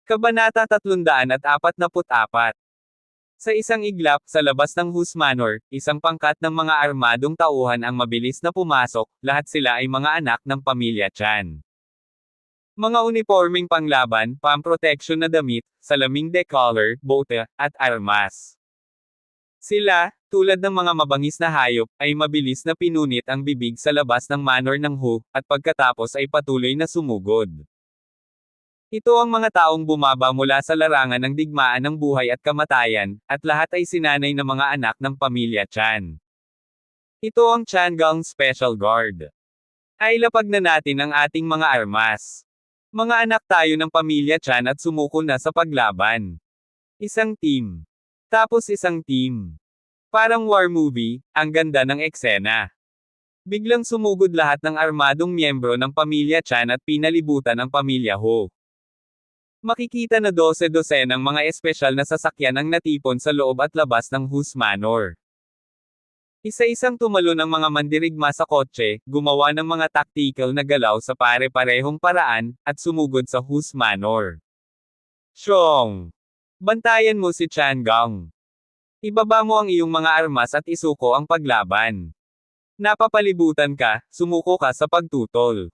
Kabanata 344. Sa isang iglap, sa labas ng Hus Manor, isang pangkat ng mga armadong tauhan ang mabilis na pumasok, lahat sila ay mga anak ng pamilya Chan. Mga unipormeng panglaban, pamproteksyon na damit, salaming decollar, bote, at armas. Sila, tulad ng mga mabangis na hayop, ay mabilis na pinunit ang bibig sa labas ng manor ng Hu, at pagkatapos ay patuloy na sumugod. Ito ang mga taong bumaba mula sa larangan ng digmaan ng buhay at kamatayan, at lahat ay sinanay na mga anak ng pamilya Chan. Ito ang Changang Special Guard. Ay lapag na natin ang ating mga armas. Mga anak tayo ng pamilya Chan at sumuko na sa paglaban. Isang team. Tapos isang team. Parang war movie, ang ganda ng eksena. Biglang sumugod lahat ng armadong miyembro ng pamilya Chan at pinalibutan ang pamilya Ho. Makikita na 12 ng mga espesyal na sasakyan ang natipon sa loob at labas ng Hus Manor. Isa-isang tumalo ng mga mandirigma sa kotse, gumawa ng mga tactical na galaw sa pare-parehong paraan, at sumugod sa Hus Manor. Shong! Bantayan mo si Changang. Ibaba mo ang iyong mga armas at isuko ang paglaban. Napapalibutan ka, sumuko ka sa pagtutol.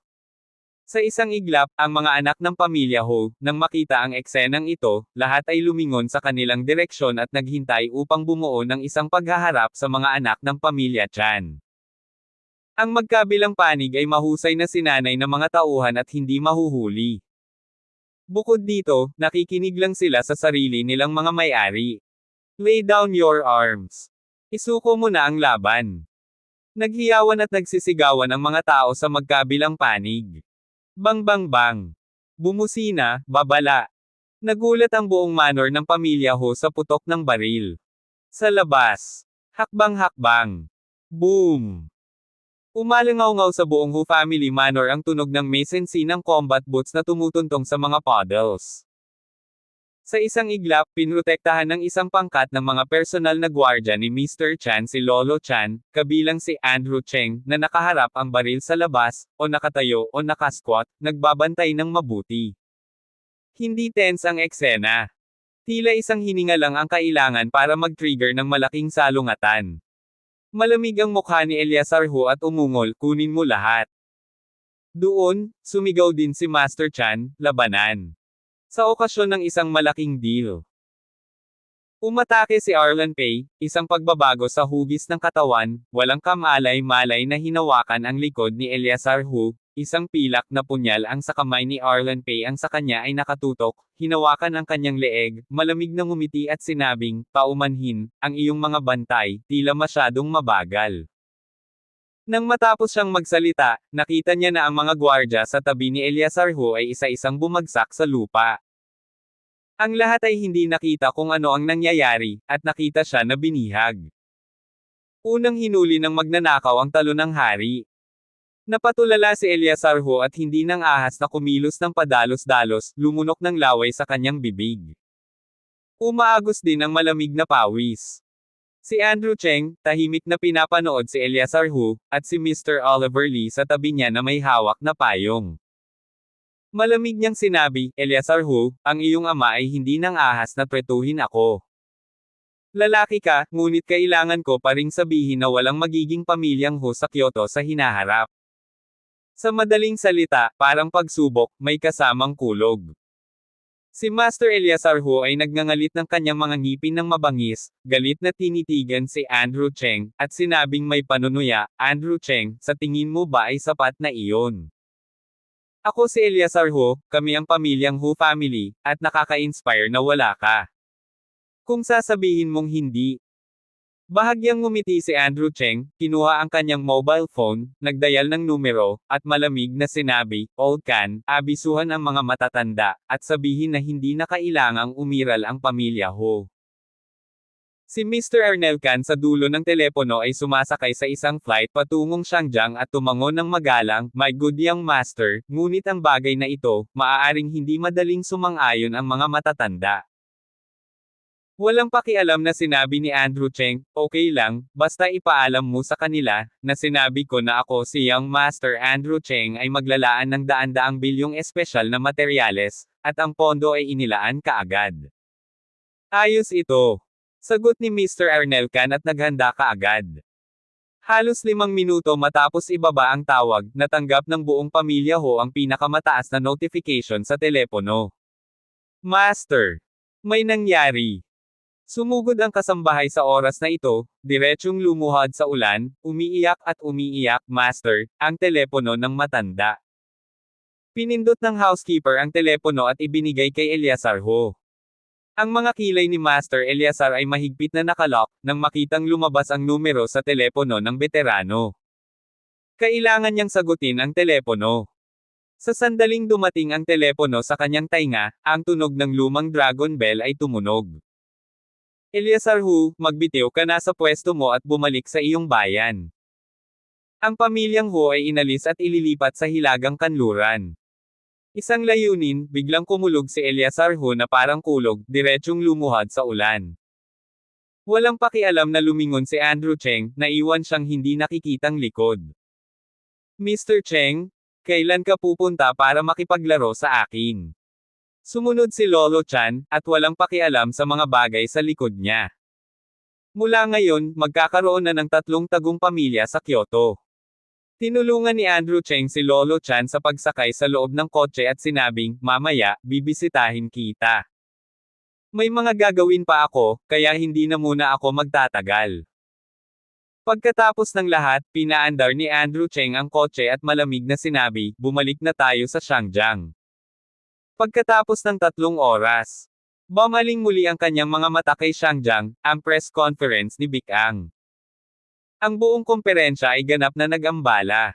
Sa isang iglap, ang mga anak ng pamilya Ho, nang makita ang eksenang ito, lahat ay lumingon sa kanilang direksyon at naghintay upang bumuo ng isang paghaharap sa mga anak ng pamilya Chan. Ang magkabilang panig ay mahusay na sinanay ng mga tauhan at hindi mahuhuli. Bukod dito, nakikinig lang sila sa sarili nilang mga may-ari. Lay down your arms. Isuko mo na ang laban. Naghiyawan at nagsisigawan ang mga tao sa magkabilang panig. Bang bang bang. Bumusina, babala. Nagulat ang buong manor ng pamilya Ho sa putok ng baril. Sa labas. Hakbang-hakbang. Boom! Umalangaw-ngaw sa buong Ho family manor ang tunog ng mesensi ng combat boots na tumutuntong sa mga puddles. Sa isang iglap, pinrotektahan ng isang pangkat ng mga personal na gwardya ni Mr. Chan si Lolo Chan, kabilang si Andrew Cheng, na nakaharap ang baril sa labas, o nakatayo o nakasquat, nagbabantay ng mabuti. Hindi tense ang eksena. Tila isang hininga lang ang kailangan para mag-trigger ng malaking salungatan. Malamig ang mukha ni Eleazar Ho at umungol, kunin mo lahat. Doon, sumigaw din si Master Chan, labanan. Sa okasyon ng isang malaking deal. Umatake si Arlan Pei, isang pagbabago sa hugis ng katawan, walang kamalay-malay na hinawakan ang likod ni Eleazar Ho, isang pilak na punyal ang sa kamay ni Arlan Pei ang sa kanya ay nakatutok, hinawakan ang kanyang leeg, malamig na ngumiti at sinabing, paumanhin, ang iyong mga bantay, tila masyadong mabagal. Nang matapos siyang magsalita, nakita niya na ang mga gwardya sa tabi ni Eleazar Ho ay isa-isang bumagsak sa lupa. Ang lahat ay hindi nakita kung ano ang nangyayari, at nakita siya na binihag. Unang hinuli ng magnanakaw ang talo ng hari. Napatulala si Eleazar Ho at hindi nang ahas na kumilos ng padalos-dalos, lumunok ng laway sa kanyang bibig. Umaagos din ang malamig na pawis. Si Andrew Cheng, tahimik na pinapanood si Eleazar Ho, at si Mr. Oliver Lee sa tabi niya na may hawak na payong. Malamig niyang sinabi, Eleazar Ho, ang iyong ama ay hindi nang ahas na tretuhin ako. Lalaki ka, ngunit kailangan ko pa ring sabihin na walang magiging pamilyang Ho sa Kyoto sa hinaharap. Sa madaling salita, parang pagsubok, may kasamang kulog. Si Master Eleazar Ho ay nagngangalit ng kanyang mga ngipin ng mabangis, galit na tinitigan si Andrew Cheng, at sinabing may panunuya, Andrew Cheng, sa tingin mo ba ay sapat na iyon? Ako si Eleazar Ho, kami ang pamilyang Ho family, at nakaka-inspire na wala ka. Kung sasabihin mong hindi. Bahagyang ngumiti si Andrew Cheng, kinuha ang kanyang mobile phone, nagdayal ng numero, at malamig na sinabi, Old Can, abisuhan ang mga matatanda, at sabihin na hindi na kailangang umiral ang pamilya Ho. Si Mr. Ernel Can sa dulo ng telepono ay sumasakay sa isang flight patungong Shangjang at tumango ng magalang, my good young master, ngunit ang bagay na ito, maaaring hindi madaling sumang-ayon ang mga matatanda. Walang pakialam na sinabi ni Andrew Cheng, okay lang, basta ipaalam mo sa kanila, na sinabi ko na ako si Young Master Andrew Cheng ay maglalaan ng daan-daang bilyong espesyal na materyales, at ang pondo ay inilaan kaagad. Ayos ito. Sagot ni Mr. Arnelcan at naghanda kaagad. Halos 5 minuto matapos ibaba ang tawag, natanggap ng buong pamilya Ho ang pinakamataas na notification sa telepono. Master! May nangyari. Sumugod ang kasambahay sa oras na ito, diretsyong lumuhod sa ulan, umiiyak, Master, ang telepono ng matanda. Pinindot ng housekeeper ang telepono at ibinigay kay Eleazar Ho. Ang mga kilay ni Master Eleazar ay mahigpit na nakalock, nang makitang lumabas ang numero sa telepono ng veterano. Kailangan niyang sagutin ang telepono. Sa sandaling dumating ang telepono sa kanyang tainga, ang tunog ng lumang Dragon Bell ay tumunog. Eleazar Ho, magbitiw ka na sa pwesto mo at bumalik sa iyong bayan. Ang pamilyang Ho ay inalis at ililipat sa Hilagang Kanluran. Isang layunin, biglang kumulog si Eleazar Ho na parang kulog, diretsyong lumuhod sa ulan. Walang pakialam na lumingon si Andrew Cheng, naiwan siyang hindi nakikitang likod. Mr. Cheng, kailan ka pupunta para makipaglaro sa akin? Sumunod si Lolo Chan, at walang pakialam sa mga bagay sa likod niya. Mula ngayon, magkakaroon na ng 3 tagong pamilya sa Kyoto. Tinulungan ni Andrew Cheng si Lolo Chan sa pagsakay sa loob ng kotse at sinabing, mamaya, bibisitahin kita. May mga gagawin pa ako, kaya hindi na muna ako magtatagal. Pagkatapos ng lahat, pinaandar ni Andrew Cheng ang kotse at malamig na sinabi, bumalik na tayo sa Shangjang. Pagkatapos ng 3 oras, bumaling muli ang kanyang mga mata kay Shangjang, ang press conference ni Big Ang. Ang buong komperensya ay ganap na nag-ambala.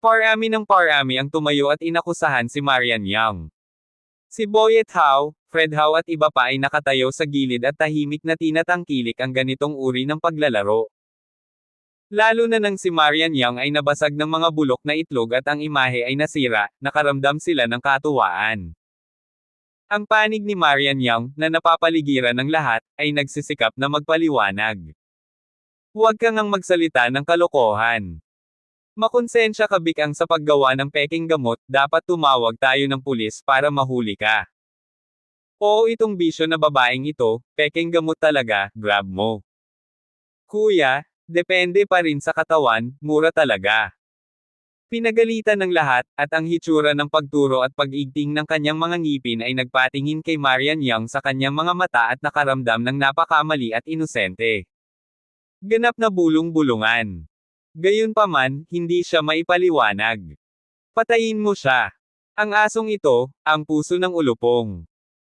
Parami ng parami ang tumayo at inakusahan si Marian Yang. Si Boyet Hao, Fred Hao at iba pa ay nakatayo sa gilid at tahimik na tinatangkilik ang ganitong uri ng paglalaro. Lalo na nang si Marian Yang ay nabasag ng mga bulok na itlog at ang imahe ay nasira, nakaramdam sila ng katuwaan. Ang panig ni Marian Yang, na napapaligiran ng lahat, ay nagsisikap na magpaliwanag. Huwag kang ang magsalita ng kalokohan. Makonsensya ka Big Ang sa paggawa ng peking gamot, dapat tumawag tayo ng pulis para mahuli ka. Oo itong bisyo na babaeng ito, peking gamot talaga, grab mo. Kuya, depende pa rin sa katawan, mura talaga. Pinagalitan ng lahat, at ang hitsura ng pagturo at pag-igting ng kanyang mga ngipin ay nagpatingin kay Marian Yang sa kanyang mga mata at nakaramdam ng napakamali at inosente. Ganap na bulong-bulungan. Gayunpaman, hindi siya maipaliwanag. Patayin mo siya. Ang asong ito, ang puso ng ulupong.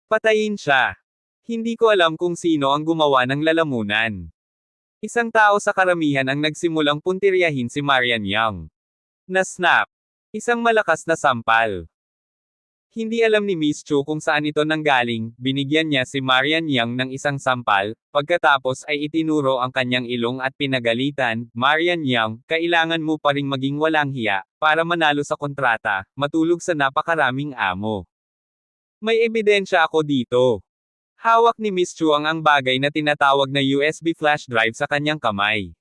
Patayin siya. Hindi ko alam kung sino ang gumawa ng lalamunan. Isang tao sa karamihan ang nagsimulang puntiryahin si Marian Yang. Na-snap. Isang malakas na sampal. Hindi alam ni Miss Chu kung saan ito nanggaling, binigyan niya si Marian Yang ng isang sampal, pagkatapos ay itinuro ang kanyang ilong at pinagalitan, Marian Yang, kailangan mo pa ring maging walang hiya, para manalo sa kontrata, matulog sa napakaraming amo. May ebidensya ako dito. Hawak ni Miss Chu ang bagay na tinatawag na USB flash drive sa kanyang kamay.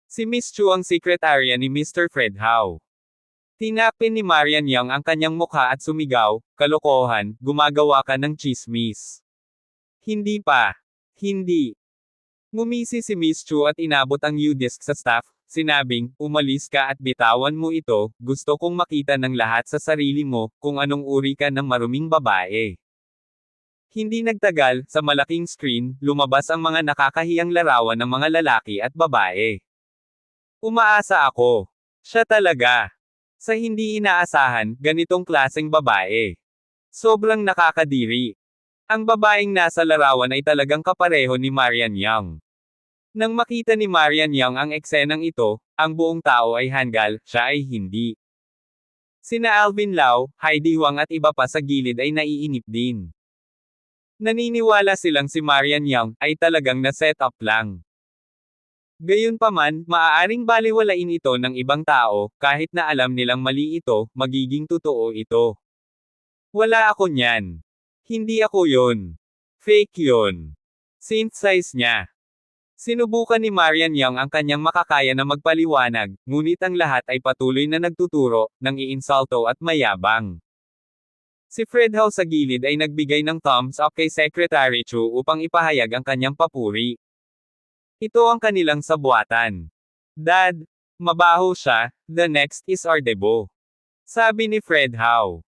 Si Miss Chu ang sekretarya ni Mr. Fred Hao. Tinapin ni Marian Yang ang kanyang mukha at sumigaw, kalokohan, gumagawa ka ng chismis. Hindi pa. Hindi. Ngumisi si Miss Chu at inabot ang U-disc sa staff, sinabing, umalis ka at bitawan mo ito, gusto kong makita ng lahat sa sarili mo, kung anong uri ka ng maruming babae. Hindi nagtagal, sa malaking screen, lumabas ang mga nakakahiyang larawan ng mga lalaki at babae. Umaasa ako. Siya talaga. Sa hindi inaasahan, ganitong klaseng babae. Sobrang nakakadiri. Ang babaeng nasa larawan ay talagang kapareho ni Marian Yang. Nang makita ni Marian Yang ang eksenang ito, ang buong tao ay hanggal, siya ay hindi. Sina Alvin Lau, Heidi Huang at iba pa sa gilid ay naiinip din. Naniniwala silang si Marian Yang ay talagang na-set up lang. Gayunpaman, maaaring balewalain ito ng ibang tao, kahit na alam nilang mali ito, magiging totoo ito. Wala ako niyan. Hindi ako yun. Fake yun. Synthesize niya. Sinubukan ni Marian Yang ang kanyang makakaya na magpaliwanag, ngunit ang lahat ay patuloy na nagtuturo, ng iinsulto at mayabang. Si Fred Howe sa gilid ay nagbigay ng thumbs up kay Secretary Chu upang ipahayag ang kanyang papuri. Ito ang kanilang sabuatan. Dad, mabaho siya, the next is our debut. Sabi ni Fred Howe.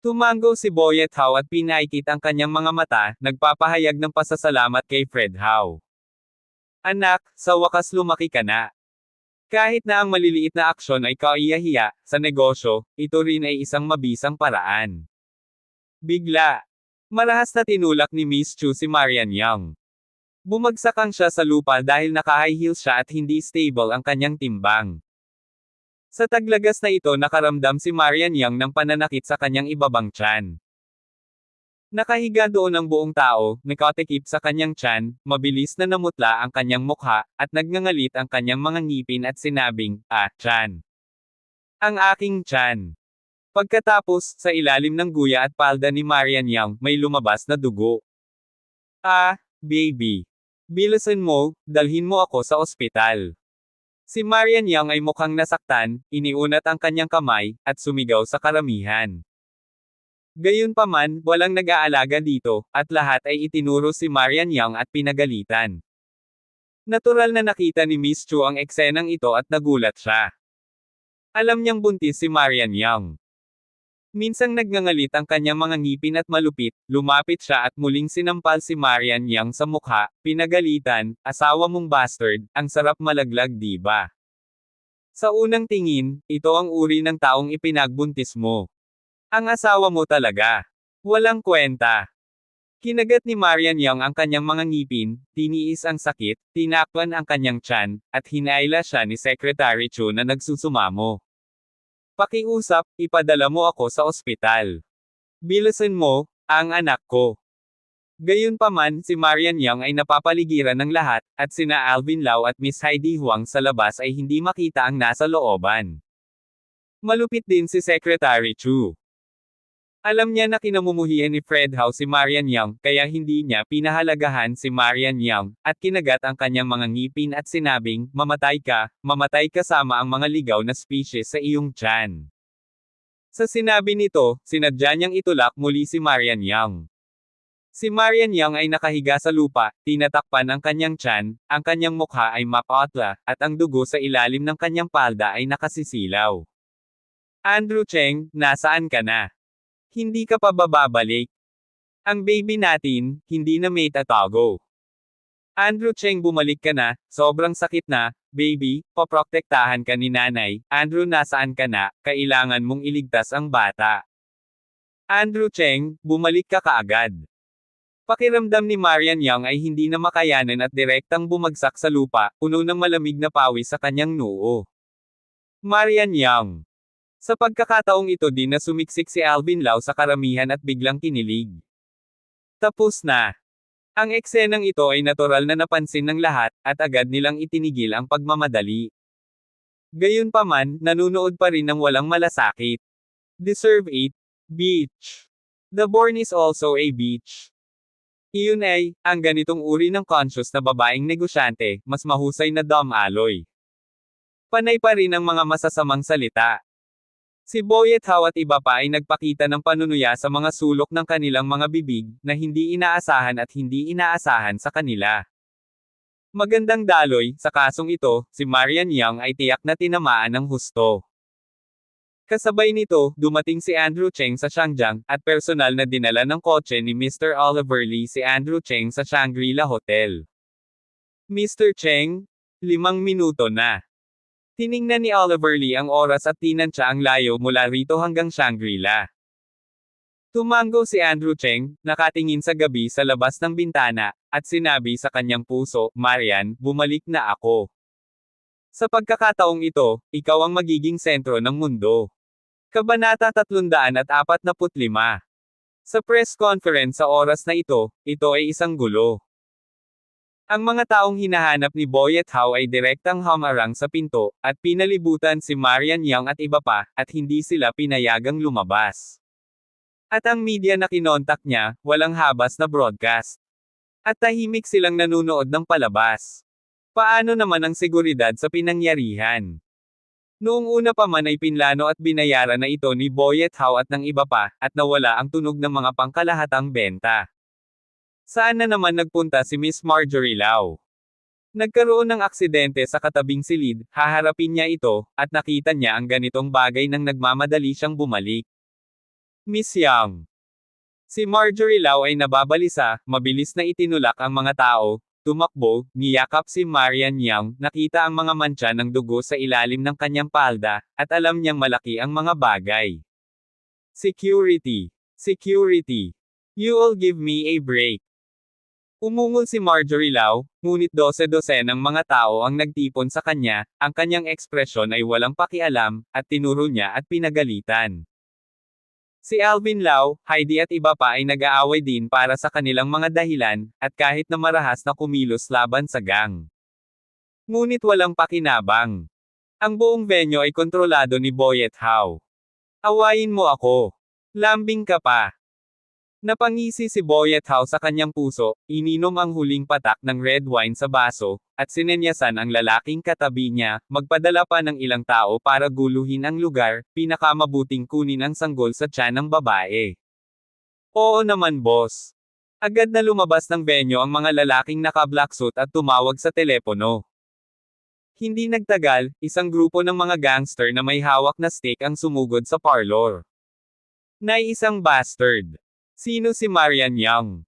Tumango si Boyet Howe at pinaikit ang kanyang mga mata, nagpapahayag ng pasasalamat kay Fred Howe. Anak, sa wakas lumaki ka na. Kahit na ang maliliit na aksyon ay kaiyahiya, sa negosyo, ito rin ay isang mabisang paraan. Bigla. Marahas na tinulak ni Miss Chu si Marian Young. Bumagsak siya sa lupa dahil naka-high heels siya at hindi stable ang kanyang timbang. Sa taglagas na ito nakaramdam si Marian Young ng pananakit sa kanyang ibabang tiyan. Nakahiga doon ang buong tao, nakatikip sa kanyang tiyan, mabilis na namutla ang kanyang mukha, at nagngangalit ang kanyang mga ngipin at sinabing, tiyan. Ang aking tiyan. Pagkatapos, sa ilalim ng guya at palda ni Marian Young, may lumabas na dugo. Baby. Bilisan mo, dalhin mo ako sa ospital. Si Marian Young ay mukhang nasaktan, iniunat ang kanyang kamay, at sumigaw sa karamihan. Gayunpaman, walang nag-aalaga dito, at lahat ay itinuro si Marian Young at pinagalitan. Natural na nakita ni Miss Chu ang eksenang ito at nagulat siya. Alam niyang buntis si Marian Young. Minsang nagngangalit ang kanyang mga ngipin at malupit, lumapit siya at muling sinampal si Marian Young sa mukha, pinagalitan, asawa mong bastard, ang sarap malaglag di ba? Sa unang tingin, ito ang uri ng taong ipinagbuntis mo. Ang asawa mo talaga. Walang kwenta. Kinagat ni Marian Young ang kanyang mga ngipin, tiniis ang sakit, tinakpan ang kanyang tiyan, at hinayla siya ni Secretary Chu na nagsusumamo. Pakiusap, ipadala mo ako sa ospital. Bilisan mo, ang anak ko. Gayunpaman, si Marian Young ay napapaligiran ng lahat, at sina Alvin Lau at Miss Heidi Huang sa labas ay hindi makita ang nasa looban. Malupit din si Secretary Chu. Alam niya na kinamumuhian ni Fred Howe si Marian Young, kaya hindi niya pinahalagahan si Marian Young, at kinagat ang kanyang mga ngipin at sinabing, mamatay ka kasama ang mga ligaw na species sa iyong tiyan. Sa sinabi nito, sinadya niyang itulak muli si Marian Young. Si Marian Young ay nakahiga sa lupa, tinatakpan ang kanyang tiyan, ang kanyang mukha ay mapotla, at ang dugo sa ilalim ng kanyang palda ay nakasisilaw. Andrew Cheng, nasaan ka na? Hindi ka pa babalik. Ang baby natin, hindi na may tatago. Andrew Cheng, bumalik ka na, sobrang sakit na, baby, paprotektahan ka ni nanay. Andrew, nasaan ka na, kailangan mong iligtas ang bata. Andrew Cheng, bumalik ka kaagad. Pakiramdam ni Marian Young ay hindi na makayanan at direktang bumagsak sa lupa, puno ng malamig na pawis sa kanyang noo. Marian Young. Sa pagkakataong ito din na sumiksik si Alvin Lau sa karamihan at biglang kinilig. Tapos na. Ang eksenang ito ay natural na napansin ng lahat, at agad nilang itinigil ang pagmamadali. Gayunpaman, nanunood pa rin ng walang malasakit. Deserve it. Beach. The Born is also a beach. Iyon ay, ang ganitong uri ng conscious na babaeng negosyante, mas mahusay na Dom Aloy. Panay pa rin ang mga masasamang salita. Si Boyet Howe at iba pa ay nagpakita ng panunuya sa mga sulok ng kanilang mga bibig, na hindi inaasahan at hindi inaasahan sa kanila. Magandang daloy, sa kasong ito, si Marian Young ay tiyak na tinamaan ng husto. Kasabay nito, dumating si Andrew Cheng sa Shangjiang, at personal na dinala ng kotse ni Mr. Oliver Lee si Andrew Cheng sa Shangri-La Hotel. Mr. Cheng, 5 minuto na. Tiningnan ni Oliver Lee ang oras at tinansya ang layo mula rito hanggang Shangri-La. Tumango si Andrew Cheng, nakatingin sa gabi sa labas ng bintana, at sinabi sa kanyang puso, Marian, bumalik na ako. Sa pagkakataong ito, ikaw ang magiging sentro ng mundo. Kabanata 345. Sa press conference sa oras na ito ay isang gulo. Ang mga taong hinahanap ni Boyet Howe ay direktang humarang sa pinto, at pinalibutan si Marian Young at iba pa, at hindi sila pinayagang lumabas. At ang media na kinontak niya, walang habas na broadcast. At tahimik silang nanunood ng palabas. Paano naman ang seguridad sa pinangyarihan? Noong una pa man ay pinlano at binayaran na ito ni Boyet Howe at ng iba pa, at nawala ang tunog ng mga pangkalahatang benta. Saan na naman nagpunta si Miss Marjorie Lau? Nagkaroon ng aksidente sa katabing silid, haharapin niya ito, at nakita niya ang ganitong bagay nang nagmamadali siyang bumalik. Miss Young. Si Marjorie Lau ay nababalisa, mabilis na itinulak ang mga tao, tumakbo, niyakap si Marian Young, nakita ang mga mantsa ng dugo sa ilalim ng kanyang palda, at alam niyang malaki ang mga bagay. Security. Security. You'll give me a break. Umungol si Marjorie Lau, ngunit dose-dosenang mga tao ang nagtipon sa kanya, ang kanyang ekspresyon ay walang pakialam, at tinuro niya at pinagalitan. Si Alvin Lau, Heidi at iba pa ay nag-aaway din para sa kanilang mga dahilan, at kahit na marahas na kumilos laban sa gang. Ngunit walang pakinabang. Ang buong venue ay kontrolado ni Boyet Howe. Awayin mo ako. Lambing ka pa. Napangisi si Boyet Howe sa kanyang puso, ininom ang huling patak ng red wine sa baso, at sinenyasan ang lalaking katabi niya, magpadala pa ng ilang tao para guluhin ang lugar, pinakamabuting kunin ang sanggol sa tiyan ng babae. Oo naman boss. Agad na lumabas ng venue ang mga lalaking naka-black suit at tumawag sa telepono. Hindi nagtagal, isang grupo ng mga gangster na may hawak na stick ang sumugod sa parlor. Isang bastard. Sino si Marian Young?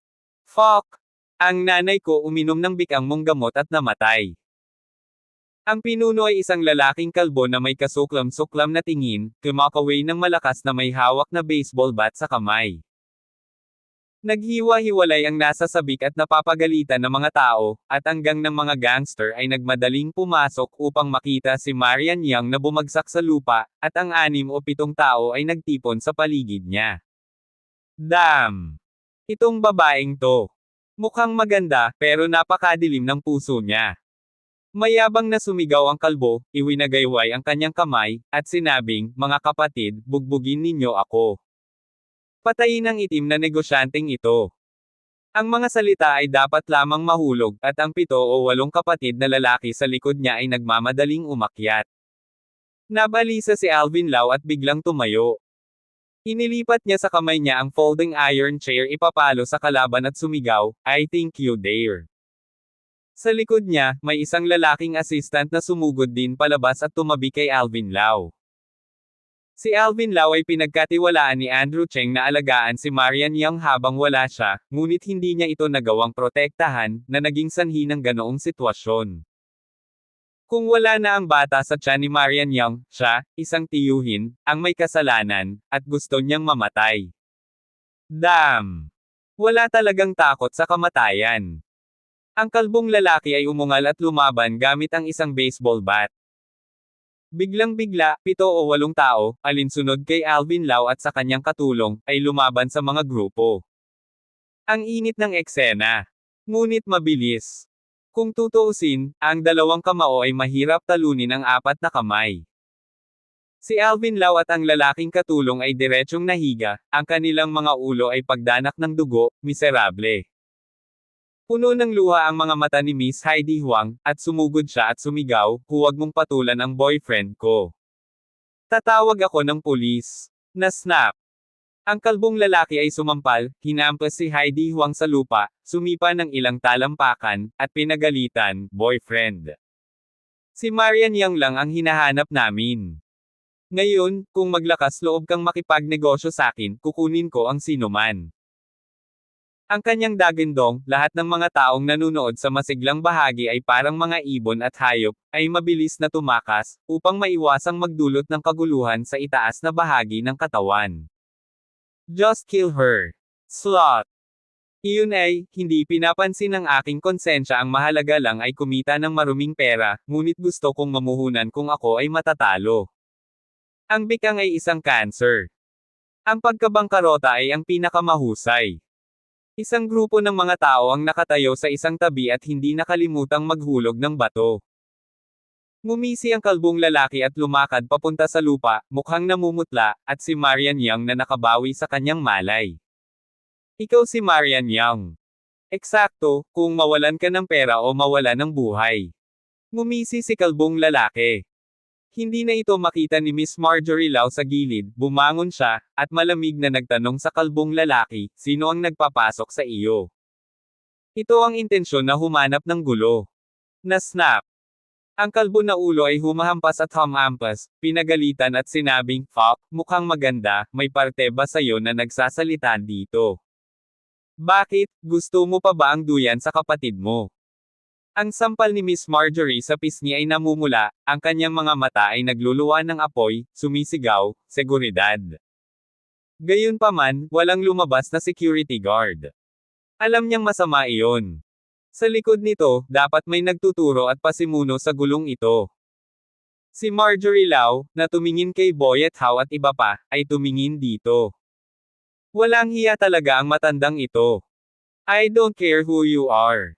Fuck! Ang nanay ko uminom ng bikang mong gamot at namatay. Ang pinuno ay isang lalaking kalbo na may kasuklam-suklam na tingin, kumakaway ng malakas na may hawak na baseball bat sa kamay. Naghiwa-hiwalay ang nasa sabik at napapagalitan ng mga tao, at ang gang ng mga gangster ay nagmadaling pumasok upang makita si Marian Young na bumagsak sa lupa, at ang 6 o 7 tao ay nagtipon sa paligid niya. Damn! Itong babaeng to. Mukhang maganda, pero napakadilim ng puso niya. Mayabang na sumigaw ang kalbo, iwinagayway ang kanyang kamay, at sinabing, mga kapatid, bugbugin ninyo ako. Patayin ang itim na negosyanteng ito. Ang mga salita ay dapat lamang mahulog, at ang 7 o 8 kapatid na lalaki sa likod niya ay nagmamadaling umakyat. Nabalisa si Alvin Lau at biglang tumayo. Inilipat niya sa kamay niya ang folding iron chair ipapalo sa kalaban at sumigaw, I think you dare. Sa likod niya, may isang lalaking assistant na sumugod din palabas at tumabi kay Alvin Lau. Si Alvin Lau ay pinagkatiwalaan ni Andrew Cheng na alagaan si Marian Young habang wala siya, ngunit hindi niya ito nagawang protektahan, na naging sanhi ng ganoong sitwasyon. Kung wala na ang bata sa tiyan ni Marian Young, siya, isang tiyuhin, ang may kasalanan, at gusto niyang mamatay. Damn! Wala talagang takot sa kamatayan. Ang kalbong lalaki ay umungal at lumaban gamit ang isang baseball bat. Biglang-bigla, 7 o 8 tao, alinsunod kay Alvin Lau at sa kanyang katulong, ay lumaban sa mga grupo. Ang init ng eksena. Ngunit mabilis. Kung tutuusin, ang 2 kamao ay mahirap talunin ang 4 na kamay. Si Alvin Lau at ang lalaking katulong ay diretsyong nahiga, ang kanilang mga ulo ay pagdanak ng dugo, miserable. Puno ng luha ang mga mata ni Miss Heidi Huang, at sumugod siya at sumigaw, huwag mong patulan ang boyfriend ko. Tatawag ako ng pulis. Na-snap. Ang kalbong lalaki ay sumampal, hinampas si Heidi Huang sa lupa, sumipa ng ilang talampakan, at pinagalitan, boyfriend. Si Marian Young lang ang hinahanap namin. Ngayon, kung maglakas loob kang makipagnegosyo sa akin, kukunin ko ang sinuman. Ang kanyang dagindong, lahat ng mga taong nanunood sa masiglang bahagi ay parang mga ibon at hayop, ay mabilis na tumakas, upang maiwasang magdulot ng kaguluhan sa itaas na bahagi ng katawan. Just kill her. Sloth. Iyon ay, hindi pinapansin ng aking konsensya, ang mahalaga lang ay kumita ng maruming pera, ngunit gusto kong mamuhunan kung ako ay matatalo. Ang bikang ay isang cancer. Ang pagkabangkarota ay ang pinakamahusay. Isang grupo ng mga tao ang nakatayo sa isang tabi at hindi nakalimutang maghulog ng bato. Ngumisi ang kalbong lalaki at lumakad papunta sa lupa, mukhang namumutla, at si Marian Young na nakabawi sa kanyang malay. Ikaw si Marian Young. Eksakto, kung mawalan ka ng pera o mawalan ng buhay. Ngumisi si kalbong lalaki. Hindi na ito makita ni Miss Marjorie Lau sa gilid, bumangon siya, at malamig na nagtanong sa kalbong lalaki, sino ang nagpapasok sa iyo? Ito ang intensyon na humanap ng gulo. Na-snap. Ang kalbo na ulo ay humahampas at humampas, pinagalitan at sinabing, "Fuck, mukhang maganda, may parte ba sa'yo na nagsasalita dito? Bakit, gusto mo pa ba ang duyan sa kapatid mo?" Ang sampal ni Miss Marjorie sa pisngi ay namumula, ang kanyang mga mata ay nagluluwa ng apoy, sumisigaw, seguridad. Gayunpaman, walang lumabas na security guard. Alam niyang masama iyon. Sa likod nito, dapat may nagtuturo at pasimuno sa gulong ito. Si Marjorie Lau, na tumingin kay Boyet Hao at iba pa, ay tumingin dito. Walang hiya talaga ang matandang ito. I don't care who you are.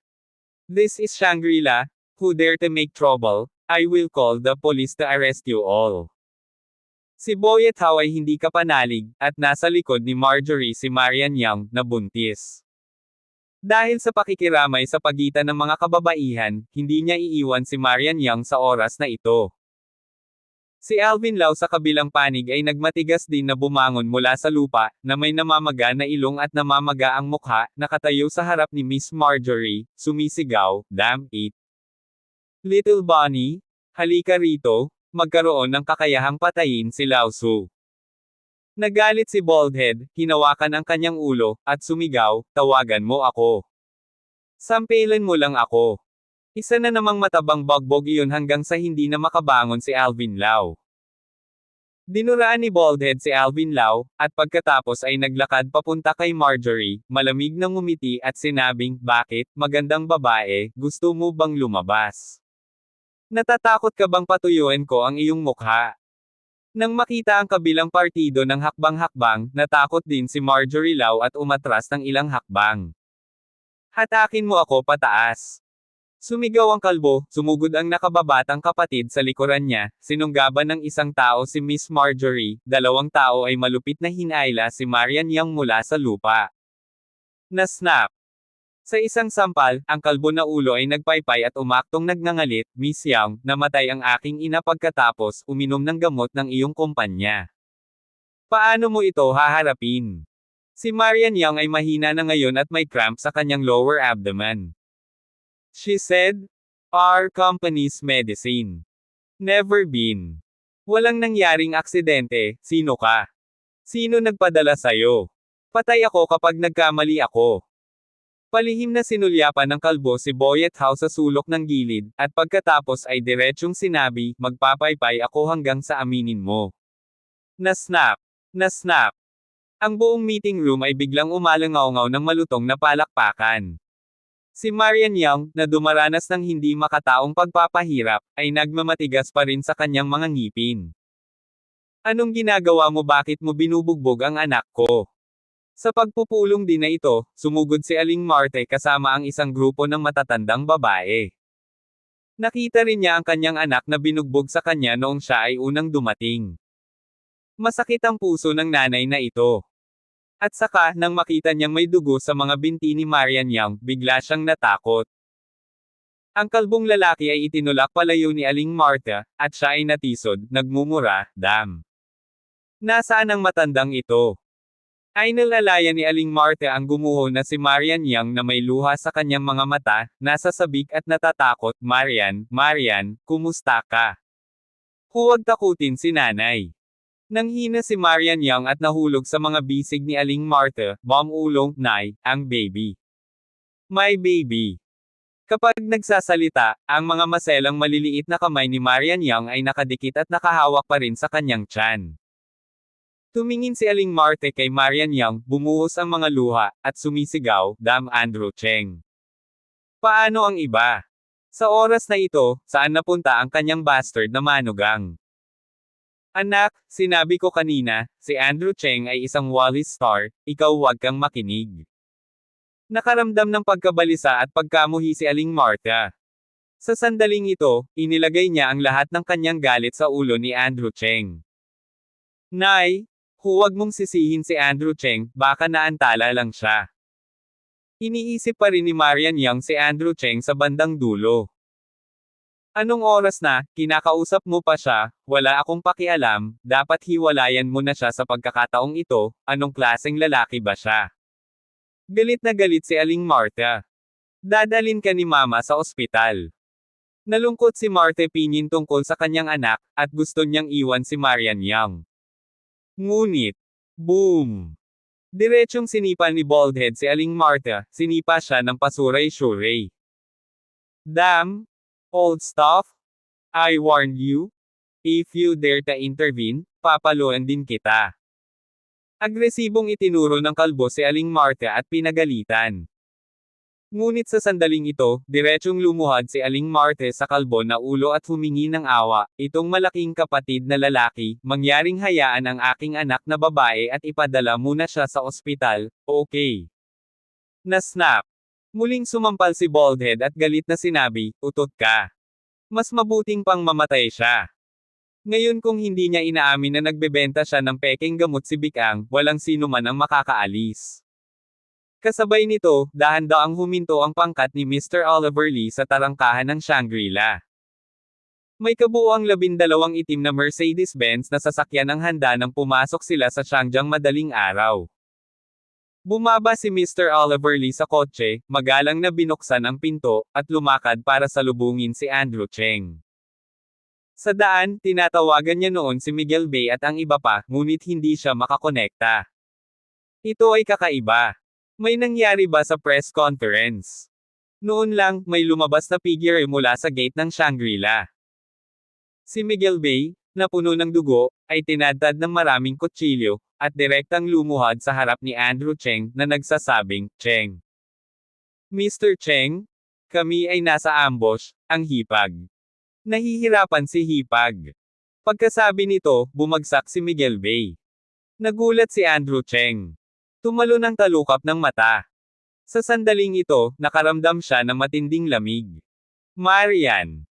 This is Shangri-La. Who dare to make trouble? I will call the police to arrest you all. Si Boyet Hao ay hindi kapanalig, at nasa likod ni Marjorie si Marian Yang, na buntis. Dahil sa pakikiramay sa pagitan ng mga kababaihan, hindi niya iiwan si Marian Yang sa oras na ito. Si Alvin Lau sa kabilang panig ay nagmatigas din na bumangon mula sa lupa, na may namamaga na ilong at namamaga ang mukha, nakatayo sa harap ni Miss Marjorie, sumisigaw, "Damn it! Little Bonnie, halika rito, magkaroon ng kakayahang patayin si Lao Su." Nagalit si Baldhead, hinawakan ang kanyang ulo, at sumigaw, "Tawagan mo ako. Sampelan mo lang ako." Isa na namang matabang bagbog iyon hanggang sa hindi na makabangon si Alvin Lau. Dinuraan ni Baldhead si Alvin Lau, at pagkatapos ay naglakad papunta kay Marjorie, malamig na ngumiti at sinabing, "Bakit, magandang babae, gusto mo bang lumabas? Natatakot ka bang patuyuin ko ang iyong mukha?" Nang makita ang kabilang partido ng hakbang-hakbang, natakot din si Marjorie Lau at umatras ng ilang hakbang. "Hatakin mo ako pataas!" Sumigaw ang kalbo, sumugod ang nakababatang kapatid sa likuran niya, sinunggaban ng isang tao si Miss Marjorie, dalawang tao ay malupit na hinayla si Marian Yang mula sa lupa. Na-snap. Sa isang sampal, ang kalbo na ulo ay nagpaypay at umaktong nagngangalit, "Miss Yang, namatay ang aking ina pagkatapos uminom ng gamot ng iyong kumpanya. Paano mo ito haharapin?" Si Marian Yang ay mahina na ngayon at may cramp sa kanyang lower abdomen. She said, "Our company's medicine. Never been. Walang nangyaring aksidente, sino ka? Sino nagpadala sa'yo? Patay ako kapag nagkamali ako." Palihim na sinulyapan ng kalbo si Boyet Hao sa sulok ng gilid, at pagkatapos ay diretsyong sinabi, "Magpapaypay ako hanggang sa aminin mo." Na-snap. Na-snap. Ang buong meeting room ay biglang umalangaw-ngaw ng malutong na palakpakan. Si Marian Yang, na dumaranas ng hindi makataong pagpapahirap, ay nagmamatigas pa rin sa kanyang mga ngipin. "Anong ginagawa mo, bakit mo binubugbog ang anak ko?" Sa pagpupulong din na ito, sumugod si Aling Marte kasama ang isang grupo ng matatandang babae. Nakita rin niya ang kanyang anak na binugbog sa kanya noong siya ay unang dumating. Masakit ang puso ng nanay na ito. At saka, nang makita niyang may dugo sa mga binti ni Marian Yang, bigla siyang natakot. Ang kalbong lalaki ay itinulak palayo ni Aling Marta, at siya ay natisod, nagmumura, "Damn! Nasaan ang matandang ito?" Ay nalalaya ni Aling Marta ang gumuho na si Marian Yang na may luha sa kanyang mga mata, nasa sabik at natatakot, "Marian, Marian, kumusta ka? Huwag takutin si nanay." Nanghina si Marian Yang at nahulog sa mga bisig ni Aling Marta, "Ulong, Nay, ang baby. My baby." Kapag nagsasalita, ang mga maselang maliliit na kamay ni Marian Yang ay nakadikit at nakahawak pa rin sa kanyang tiyan. Tumingin si Aling Marte kay Marian Yang, bumuhos ang mga luha, at sumisigaw, "Damn Andrew Cheng! Paano ang iba? Sa oras na ito, saan napunta ang kanyang bastard na manugang? Anak, sinabi ko kanina, si Andrew Cheng ay isang Wallace Star, ikaw huwag kang makinig." Nakaramdam ng pagkabalisa at pagkamuhi si Aling Marta. Sa sandaling ito, inilagay niya ang lahat ng kanyang galit sa ulo ni Andrew Cheng. "Nay, huwag mong sisihin si Andrew Cheng, baka naantala lang siya." Iniisip pa rin ni Marian Yang si Andrew Cheng sa bandang dulo. Anong oras na, kinakausap mo pa siya, wala akong pakialam, dapat hiwalayan mo na siya sa pagkakataong ito, anong klaseng lalaki ba siya? Galit na galit si Aling Marta. Dadalin ka ni Mama sa ospital. Nalungkot si Marte Pinin tungkol sa kanyang anak, at gusto niyang iwan si Marian Yang. Ngunit, boom! Diretsong sinipa ni Baldhead si Aling Marta, sinipa siya ng pasuray-suray. Damn! Old stuff! I warned you. If you dare to intervene, papaluan din kita. Agresibong itinuro ng kalbo si Aling Marta at pinagalitan. Ngunit sa sandaling ito, diretsyong lumuhad si Aling Marte sa kalbo na ulo at humingi ng awa, itong malaking kapatid na lalaki, mangyaring hayaan ang aking anak na babae at ipadala muna siya sa ospital, okay. Na-snap. Muling sumampal si Baldhead at galit na sinabi, utot ka. Mas mabuting pang mamatay siya. Ngayon kung hindi niya inaamin na nagbebenta siya ng pekeng gamot si Bikang, walang sino man ang makakaalis. Kasabay nito, dahan-daang huminto ang pangkat ni Mr. Oliver Lee sa tarangkahan ng Shangri-La. May kabuuang 12 itim na Mercedes-Benz na sasakyan ang handa nang pumasok sila sa Changjiang madaling araw. Bumaba si Mr. Oliver Lee sa kotse, magalang na binuksan ang pinto, at lumakad para salubungin si Andrew Cheng. Sa daan, tinatawagan niya noon si Miguel Bay at ang iba pa, ngunit hindi siya makakonekta. Ito ay kakaiba. May nangyari ba sa press conference? Noon lang, may lumabas na figure mula sa gate ng Shangri-La. Si Miguel Bay, na puno ng dugo, ay tinadtad ng maraming kutsilyo, at direktang lumuhad sa harap ni Andrew Cheng na nagsasabing, Cheng. Mr. Cheng? Kami ay nasa ambush, ang hipag. Nahihirapan si hipag. Pagkasabi nito, bumagsak si Miguel Bay. Nagulat si Andrew Cheng. Tumalo ng talukap ng mata. Sa sandaling ito, nakaramdam siya ng matinding lamig. Marian.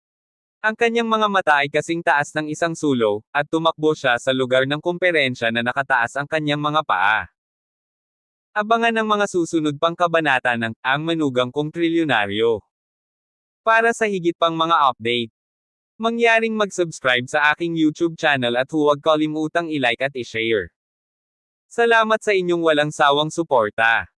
Ang kanyang mga mata ay kasing taas ng isang sulong, at tumakbo siya sa lugar ng kumperensya na nakataas ang kanyang mga paa. Abangan ang mga susunod pang kabanata ng Ang Manugang Kong Trilyonaryo. Para sa higit pang mga update, mangyaring mag-subscribe sa aking YouTube channel at huwag kalimutang i-like at i-share. Salamat sa inyong walang sawang suporta.